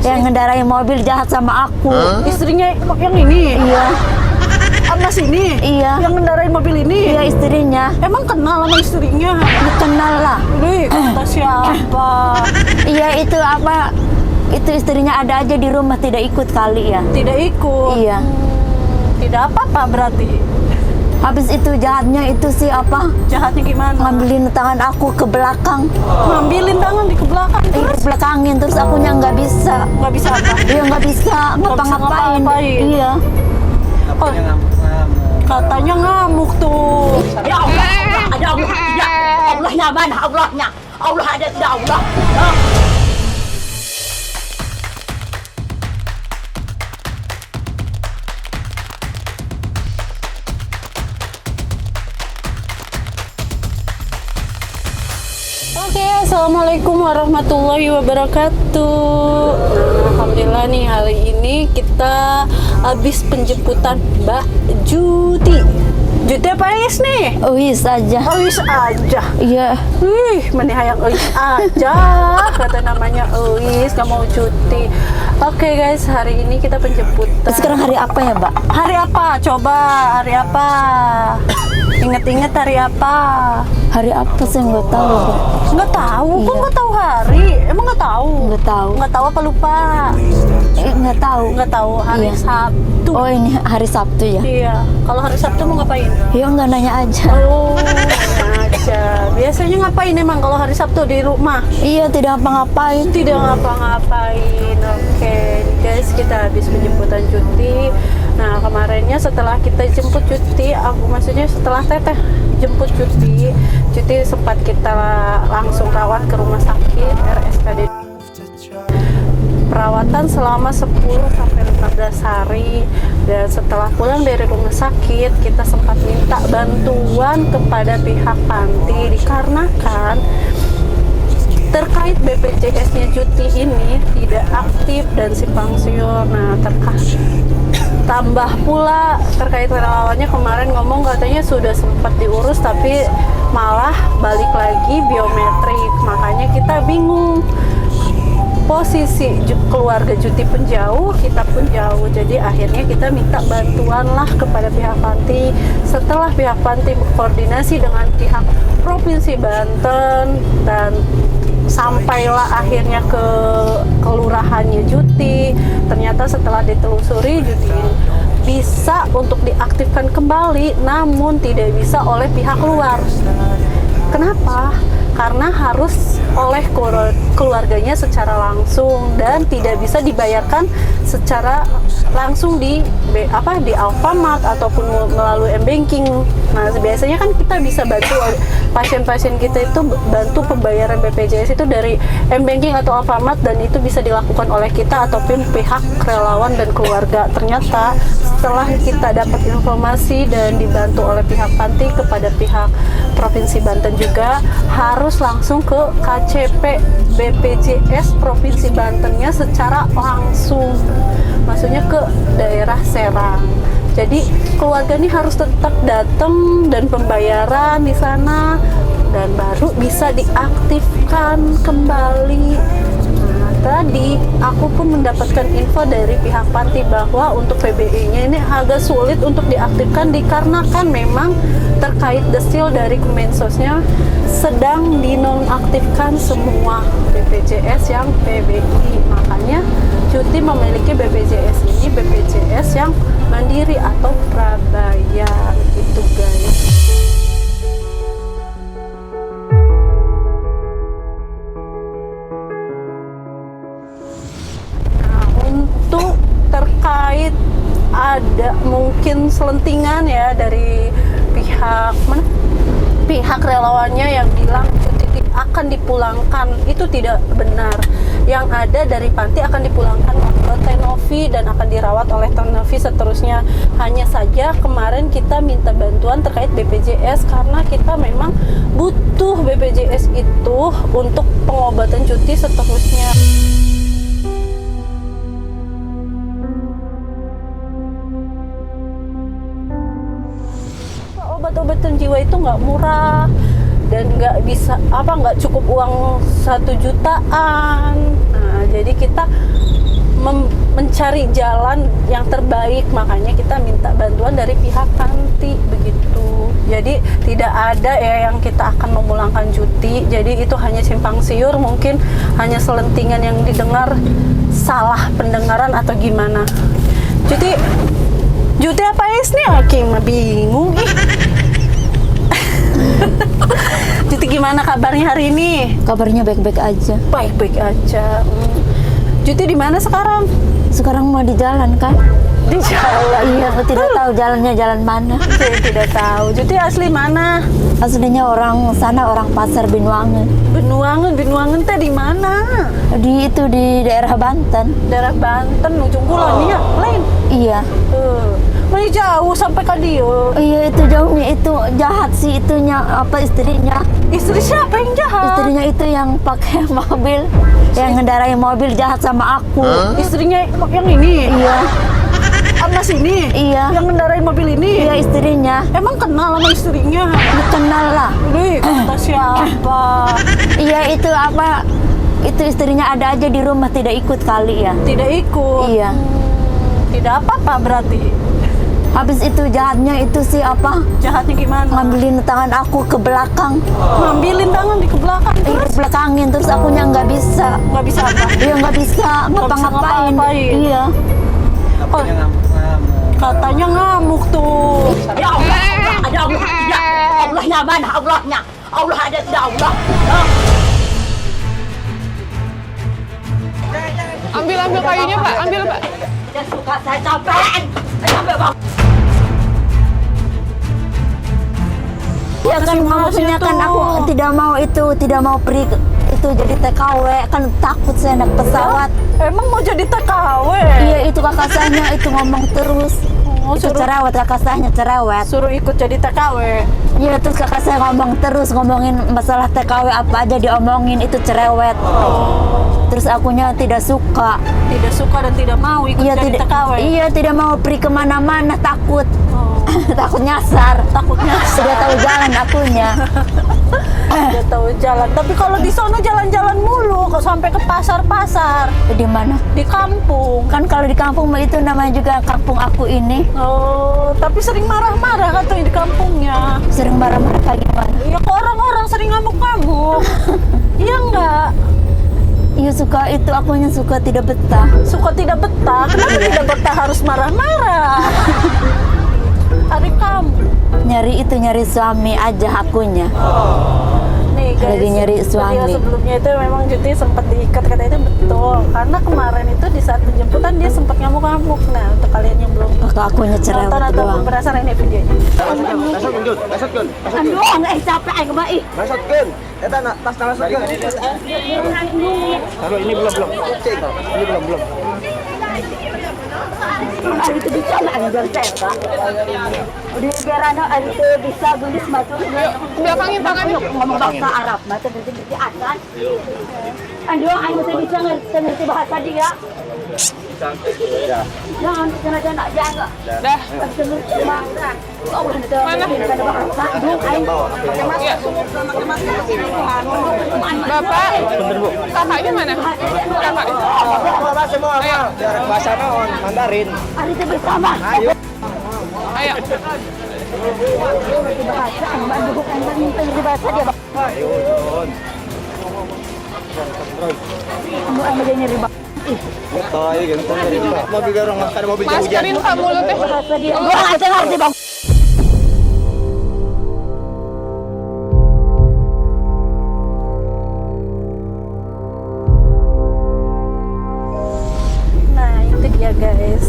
Yang ngendarai mobil jahat sama aku. Istrinya yang ini? Iya. Mas ini? Iya. Yang ngendarain mobil ini? Iya, istrinya. Emang kenal sama istrinya? Kenal lah. Nih, kata siapa? Iya, itu apa? Itu istrinya ada aja di rumah, tidak ikut kali ya. Tidak ikut? Iya. Tidak apa-apa berarti? Habis itu jahatnya itu sih apa? Jahatnya gimana? Ngambilin tangan aku ke belakang. Ngambilin tangan di ke belakang terus? Belakangin, terus akunya nggak bisa. Nggak bisa apa? Iya, nggak bisa ngapa-ngapain. ngapa-ngapain. Iya. Oh, katanya ngamuk tuh. Ya Allah, ada Allah tidak. Allahnya mana Allahnya? Allah ada tidak Allah? Oke, assalamualaikum warahmatullahi wabarakatuh. Alhamdulillah nih hari ini kita habis penjemputan Mbak Juti. Juti apa Is nih? Wis aja. Is aja. Iya. Wih, meni hayang Is aja. Kata namanya Is, gak mau cuti. Oke guys, hari ini kita penjemputan. Sekarang hari apa ya, Mbak? Hari apa? Coba hari apa? Ingat-ingat hari apa? Hari apa sih nggak tahu, Mbak. Nggak tahu, kok Iya. nggak tahu hari? Emang nggak tahu? Nggak tahu. Nggak tahu apa lupa? Nggak tahu. Nggak tahu hari Iya. Sabtu. Oh, ini hari Sabtu ya? Iya. Kalau hari Sabtu mau ngapain? Iya, nggak nanya aja. Oh, aja. Biasanya ngapain emang kalau hari Sabtu di rumah? Iya, tidak apa-ngapain. Tidak ngapa-ngapain. Oke, guys, kita habis penjemputan cuti. Nah, kemarinnya setelah kita jemput cuti, maksudnya setelah teteh jemput cuti sempat kita langsung rawat ke rumah sakit RSKD. Perawatan selama 10-15 hari, dan setelah pulang dari rumah sakit kita sempat minta bantuan kepada pihak panti dikarenakan terkait BPJS-nya Juti ini tidak aktif dan simpang siur. Nah, tambah pula terkait relawannya kemarin ngomong katanya sudah sempat diurus tapi malah balik lagi biometrik. Makanya kita bingung. Posisi keluarga Juti pun jauh, kita pun jauh. Jadi akhirnya kita minta bantuan lah kepada pihak panti. Setelah pihak panti berkoordinasi dengan pihak Provinsi Banten dan sampailah akhirnya ke kelurahannya Juti. Ternyata setelah ditelusuri Juti bisa untuk diaktifkan kembali, namun tidak bisa oleh pihak luar. Kenapa? Karena harus oleh keluarganya secara langsung dan tidak bisa dibayarkan secara langsung di Alfamart ataupun melalui m-banking. Nah, biasanya kan kita bisa bantu pasien-pasien kita itu bantu pembayaran BPJS itu dari m-banking atau Alfamart, dan itu bisa dilakukan oleh kita ataupun pihak relawan dan keluarga. Ternyata setelah kita dapat informasi dan dibantu oleh pihak panti kepada pihak Provinsi Banten juga harus langsung ke KCP BPJS Provinsi Bantennya secara langsung, maksudnya ke daerah Serang. Jadi keluarga ini harus tetap datang dan pembayaran di sana dan baru bisa diaktifkan kembali. Tadi aku pun mendapatkan info dari pihak panti bahwa untuk PBI-nya ini agak sulit untuk diaktifkan dikarenakan memang terkait desil dari Kemensosnya sedang dinonaktifkan semua BPJS yang PBI. Makanya Juti memiliki BPJS ini BPJS yang mandiri atau prabayar gitu guys. Untuk terkait ada mungkin selentingan ya dari pihak relawannya yang bilang Juti akan dipulangkan, itu tidak benar. Yang ada dari panti akan dipulangkan ke Tenovi dan akan dirawat oleh Tenovi seterusnya. Hanya saja kemarin kita minta bantuan terkait BPJS karena kita memang butuh BPJS itu untuk pengobatan Juti seterusnya. Obat-obatan jiwa itu nggak murah dan nggak cukup uang 1 jutaan. Nah, jadi kita cari jalan yang terbaik, makanya kita minta bantuan dari pihak panti begitu. Jadi tidak ada ya yang kita akan memulangkan Juti, jadi itu hanya simpang siur, mungkin hanya selentingan yang didengar, salah pendengaran atau gimana. Juti apa nih? Oke, mah bingung ih. Juti gimana kabarnya hari ini? Kabarnya baik-baik aja. Baik-baik aja. Juti di mana sekarang? Sekarang mau di jalan kan? Di jalan. Iya, aku tidak tahu jalannya jalan mana. Saya tidak tahu. Juti asli mana? Aslinya orang sana, orang Pasar Binuangen. Binuangen teh di mana? Di daerah Banten. Daerah Banten, ujung kulonnya, lain. Iya. Mana jauh sampai ke dia? Iya, itu jauhnya, itu jahat sih itunya, apa istrinya. Istri siapa yang jahat? Istrinya itu yang pakai mobil, yang ngendarai mobil jahat sama aku. Istrinya yang ini? Iya. Sama sini? Iya. Yang mendarai mobil ini? Iya, istrinya. Emang kenal sama istrinya? Kenal lah. Nih, kata siapa? Iya, itu apa? Itu istrinya ada aja di rumah, tidak ikut kali ya. Tidak ikut? Iya. Tidak apa-apa berarti? Habis itu jahatnya itu sih apa? Jahatnya gimana? Ngambilin tangan aku ke belakang. Ngambilin tangan di ke belakang terus? Ke belakangin, terus akunya nggak bisa. Nggak bisa apa? Iya, nggak bisa ngapa-ngapain. ngapa-ngapain. Iya. Oh, katanya ngamuk tuh. Ya Allah, ada Allah tidak. Allahnya mana Allahnya? Allah ada tidak Allah? Ambil kayunya Pak, ambil Pak. Tidak suka saya capek. Saya capek bang. Ya kan maksudnya kan aku tidak mau pergi itu jadi TKW, kan takut saya naik pesawat. Emang mau jadi TKW? Iya, itu kakak saya itu ngomong terus. Itu cerewet, kakak saya cerewet. Suruh ikut jadi TKW. Iya, terus kakak saya ngomong terus, ngomongin masalah TKW apa aja diomongin, itu cerewet. Terus akunya tidak suka. Tidak suka dan tidak mau ikut Iya, jadi tidak. TKW. Iya, tidak mau pergi kemana-mana, takut. Oh, Takut nyasar. takutnya Sudah tahu jalan akunya. sudah tahu jalan. Tapi kalau di sana jalan-jalan mulu, kok sampai ke pasar-pasar. Di mana? Di kampung. Kan kalau di kampung mah itu namanya juga kampung aku ini. Oh, tapi sering marah-marah katanya di kampungnya. Sering marah-marah kayak gimana? Ya kok orang-orang sering ngamuk-ngamuk. Iya enggak? Iya, suka itu, akunya suka tidak betah. Suka tidak betah. Kenapa tidak betah harus marah-marah? Hari kamu. Nyari suami aja akunya. Nih guys, Lagi nyari video suami. sebelumnya itu memang Juti sempat diikat, kata itu betul. Karena kemarin itu di saat penjemputan dia sempat ngamuk-ngamuk. Nah, untuk kalian yang belum Kakak akunya cerewet nonton atau belum doang. penasaran, ini videonya. Aduh, capek aing mah ih. Masukkan. Eta tas masukkan. Taruh ini belum. Cek. Ini belum. Ari itu bisa lah aing jual teka. Di gerana ari itu bisa gelis masuk. Belakangin tangannya. Ngomong bahasa Arab, mah teh berarti asan. Aduh, aing mesti bisa ngerti bahasa dia. Jangan jangan jangan. Dah. Mana? Iya. Bapak. Kakaknya mana? Kakaknya. Semua biar bahasa naon Mandarin. Hari itu bersama. Ayo. Ayo. Bahasa, bukan bahasa dia. Ayo. Kamu dia nyeri banget. Betul, gitu. Mobil garong makan mobil hujan. Maskerin Pak mulutnya. Bahasa dia. Gua nggak ngerti bang. Nah, itu dia guys.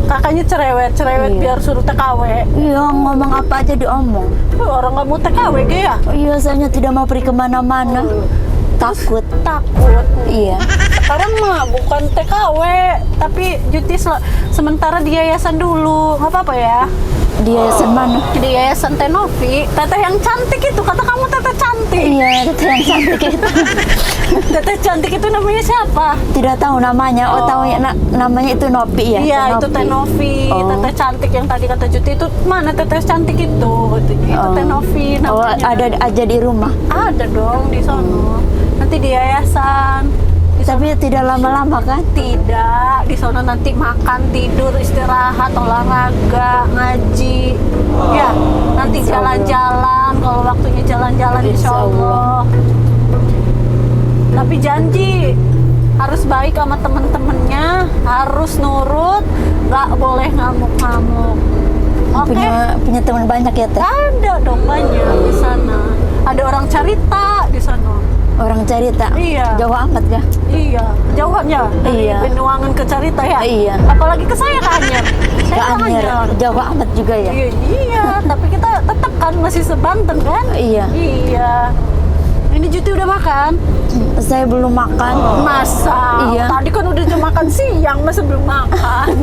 Kakaknya cerewet Iya. biar suruh TKW. Iya, ngomong apa aja diomong. Orang nggak mau TKW ge ya? Iya, saya tidak mau pergi kemana-mana. Takut. Takut. Iya. Sekarang mah bukan TKW, tapi Juti sementara di yayasan dulu. Nggak apa-apa ya? Di yayasan mana? Di yayasan Tenovi. Teteh yang cantik itu, kata kamu teteh cantik. Iya, itu yang cantik itu. Teteh cantik itu namanya siapa? Tidak tahu namanya. Oh, tahu ya, namanya itu Nopi ya? Iya, itu Nopi. Tenovi. Oh. Teteh cantik yang tadi kata Juti itu mana teteh cantik itu? Itu Oh. Tenovi Oh, namanya. ada aja di rumah. Ada dong di sono. Nanti di yayasan. Tapi tidak lama-lama kan? Tidak, di sana nanti makan, tidur, istirahat, olahraga, ngaji. Ya, nanti Insya Allah. jalan-jalan kalau waktunya jalan-jalan insya Insya Allah. Tapi janji harus baik sama temen-temennya, harus nurut, nggak boleh ngamuk-ngamuk. Oke? Punya teman banyak ya teh? Ada dong banyak di sana. Ada orang cerita di sana. Orang cerita? Iya. Jauh amat ya? Iya, jauhan ya dari Iya. Benuangan ke Carita ya. Iya. Apalagi ke saya ke Anyer. Saya Ke ke Anyer, Anyer. jauh amat juga ya? Iya, iya, tapi kita tetap kan masih sebanten kan? Iya. Iya. Ini Juti udah makan? Saya belum makan. Masa? Iya. Tadi kan udah makan siang, masa belum makan?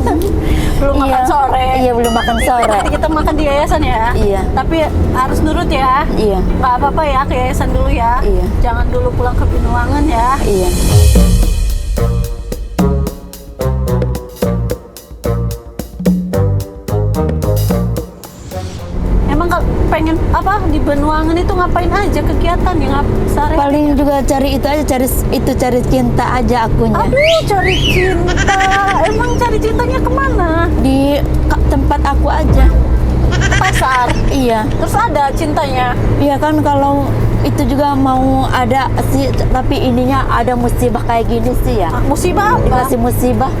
Belum makan Iya. sore. Iya, belum makan sore. Nanti kita makan di yayasan ya. Iya. Tapi harus nurut ya. Iya. Nggak apa-apa ya, ke yayasan dulu ya. Iya. Jangan dulu pulang ke Benuangan ya. Iya. Emang kalau pengen apa di Benuangan itu ngapain aja kegiatan yang sehari? Paling juga cari itu aja, cari cinta aja akunya. Aduh, cari cinta. Emang cari cintanya kemana? Di tempat aku aja. Pasar. Iya. Terus ada cintanya. Iya kan kalau itu juga mau ada sih, tapi ininya ada musibah kayak gini sih ya. Musibah apa? Dikasih musibah.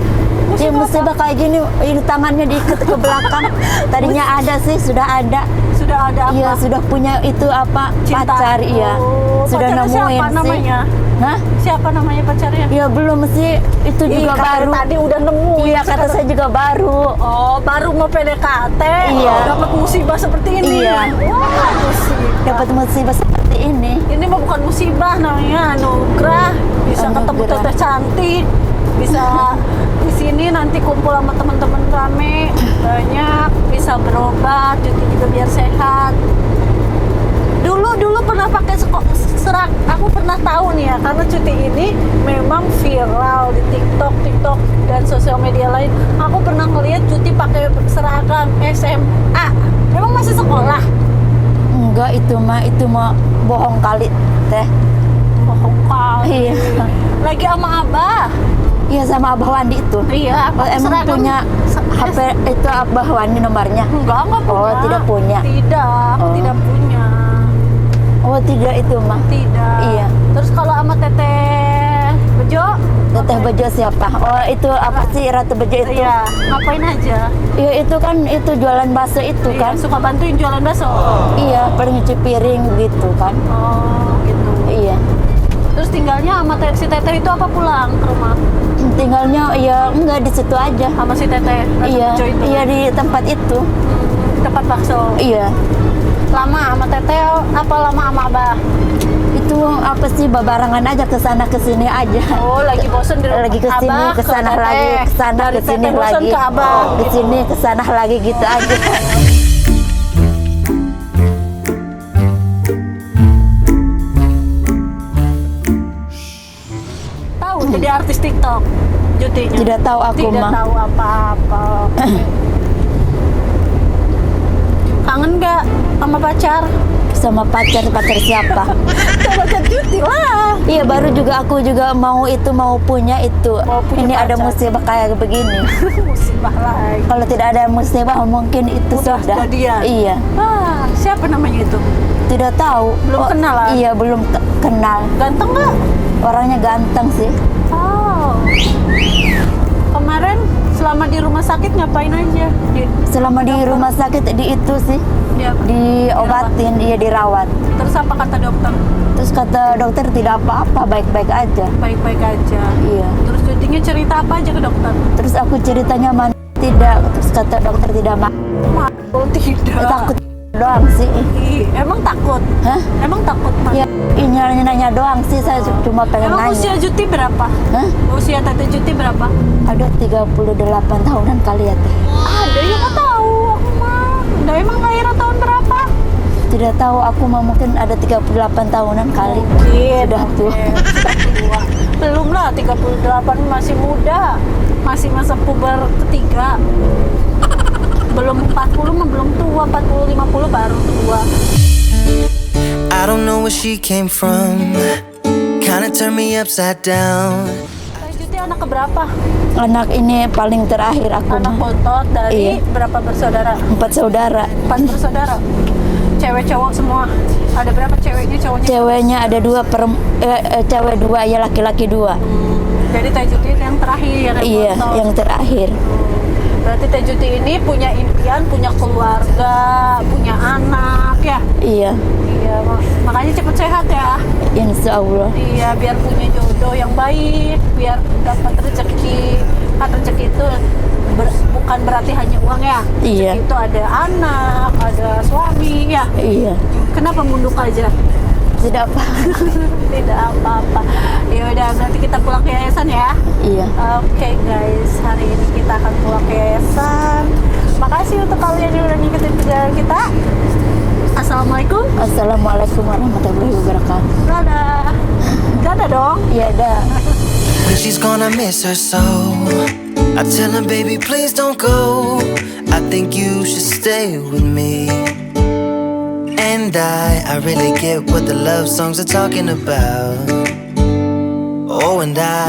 Iya, musibah kayak gini, ini tangannya diikat ke belakang. Tadinya ada sih, sudah ada. Sudah ada apa? Iya, sudah punya itu apa Cinta. pacar, iya. Oh, Sudah pacarnya nemuin siapa sih. namanya? Hah? Siapa namanya pacarnya? Iya, belum sih. Itu juga kata baru. tadi udah nemu. Iya, kata saya juga baru. Oh, baru mau PDKT. Iya. Dapat musibah seperti ini. Iya. Wah, musibah. Dapat musibah seperti ini. Ini mah bukan musibah, namanya anugerah. Bisa ketemu Anugerah. teteh cantik, bisa di sini nanti kumpul sama teman-teman rame banyak, bisa berobat, Juti juga biar sehat. Dulu pernah pakai serak, aku pernah tahu nih ya, karena Cuti ini memang viral di TikTok dan sosial media lain. Aku pernah ngeliat Cuti pakai seragam SMA. Memang masih sekolah? Enggak, itu mah bohong kali teh. Bohong kali. Iya. Lagi sama Abah. Iya, sama Abah Wandi itu. Iya, Oh, emang seragam punya HP itu Abah Wandi nomornya? Enggak punya. Oh, tidak punya. Tidak, Oh. tidak punya. Oh, tidak itu mah. Tidak. Iya. Terus kalau sama Teteh Bejo? Teteh Bejo siapa? Oh, itu apa sih Ratu Bejo itu? Iya, ngapain aja? Iya, itu kan itu jualan bakso itu Iya, kan? suka bantuin jualan bakso. Iya, paling nyuci piring gitu kan? Oh, gitu. Iya. Terus tinggalnya sama si Teteh itu apa pulang ke rumah? Tinggalnya ya enggak di situ aja. Sama si Teteh Ratu Iya, Bejo itu? iya di tempat itu. Tempat bakso. Iya. Lama sama Teteh apa lama sama Abah? Itu apa sih babarangan aja ke sana ke sini aja. Oh, lagi bosen di rumah Lagi ke sini, Abah, ke sana Teteh. lagi, ke sana Dari ke sini Teteh bosen lagi. ke Abah. Ke sini ke sana lagi gitu aja. Tahu jadi artis TikTok Jutinya? Tidak tahu aku Tidak mah. tahu apa-apa. Kangen nggak sama pacar? Sama pacar siapa? Sama pacar Juti lah. Iya, baru juga aku juga mau punya itu. Mau punya Ini ada pacar. musibah kayak begini. Musibah lagi. Kalau tidak ada musibah mungkin itu Udah sudah. jadian. Iya. Ah, siapa namanya itu? Tidak tahu. Belum kenalan? Iya, belum kenal. Ganteng nggak? Orangnya ganteng sih. Oh. Kemarin selama di rumah sakit ngapain aja? Selama di rumah sakit di itu sih Dia apa? diobatin, dia dirawat. Terus apa kata dokter? Terus kata dokter tidak apa-apa, baik-baik aja. Baik-baik aja. Iya. Terus Jutinya cerita apa aja ke dokter? Terus aku ceritanya tidak. Terus kata dokter tidak Oh, tidak. takut doang sih. Ih, emang takut? Hah? Emang takut, Mak? Ya, ini nanya doang sih, saya cuma pengen Emang nanya. usia Juti berapa? Hah? Usia Teteh Juti berapa? Ada 38 tahunan kali ya teh. Ada ya nggak tahu aku mah. Udah emang lahirnya tahun berapa? Tidak tahu, aku mah mungkin ada 38 tahunan kali. Sudah tua. Sudah tua. Belum lah, 38 masih muda. Masih masa puber ketiga. Belum 40 mah belum tua, 40 50 baru tua. I don't know where she came from. trying to turn me upside down. Teh Juti anak keberapa? Anak ini paling terakhir aku. Anak mah. Potot dari Iya. berapa bersaudara? 4 saudara. 4 bersaudara. Cewek cowok semua. Ada berapa ceweknya cowoknya? Ceweknya ada 2, cewek 2, ya laki-laki 2. Jadi Teh Juti itu yang terakhir. Iya, Potot. yang terakhir. Berarti Teh Juti ini punya impian, punya keluarga, punya anak ya. Iya, Iya, makanya cepet sehat ya. insya Allah. Iya, biar punya jodoh yang baik, biar dapat rezeki. Kan rezeki itu bukan berarti hanya uang ya. Iya. Rezeki itu ada anak, ada suami ya. Iya, Kenapa munduk aja? tidak apa. Tidak apa-apa. Ya udah, berarti kita pulang ke yayasan ya. Iya. Oke guys, hari ini kita akan pulang ke yayasan. Makasih untuk kalian yang udah ngikutin perjalanan kita. Assalamualaikum. Assalamualaikum warahmatullahi wabarakatuh. Dadah. Dadah dong. Iya, dah. When she's gone, I miss her so. I tell her, baby, please don't go. I think you should stay with me. And I really get what the love songs are talking about. Oh, and I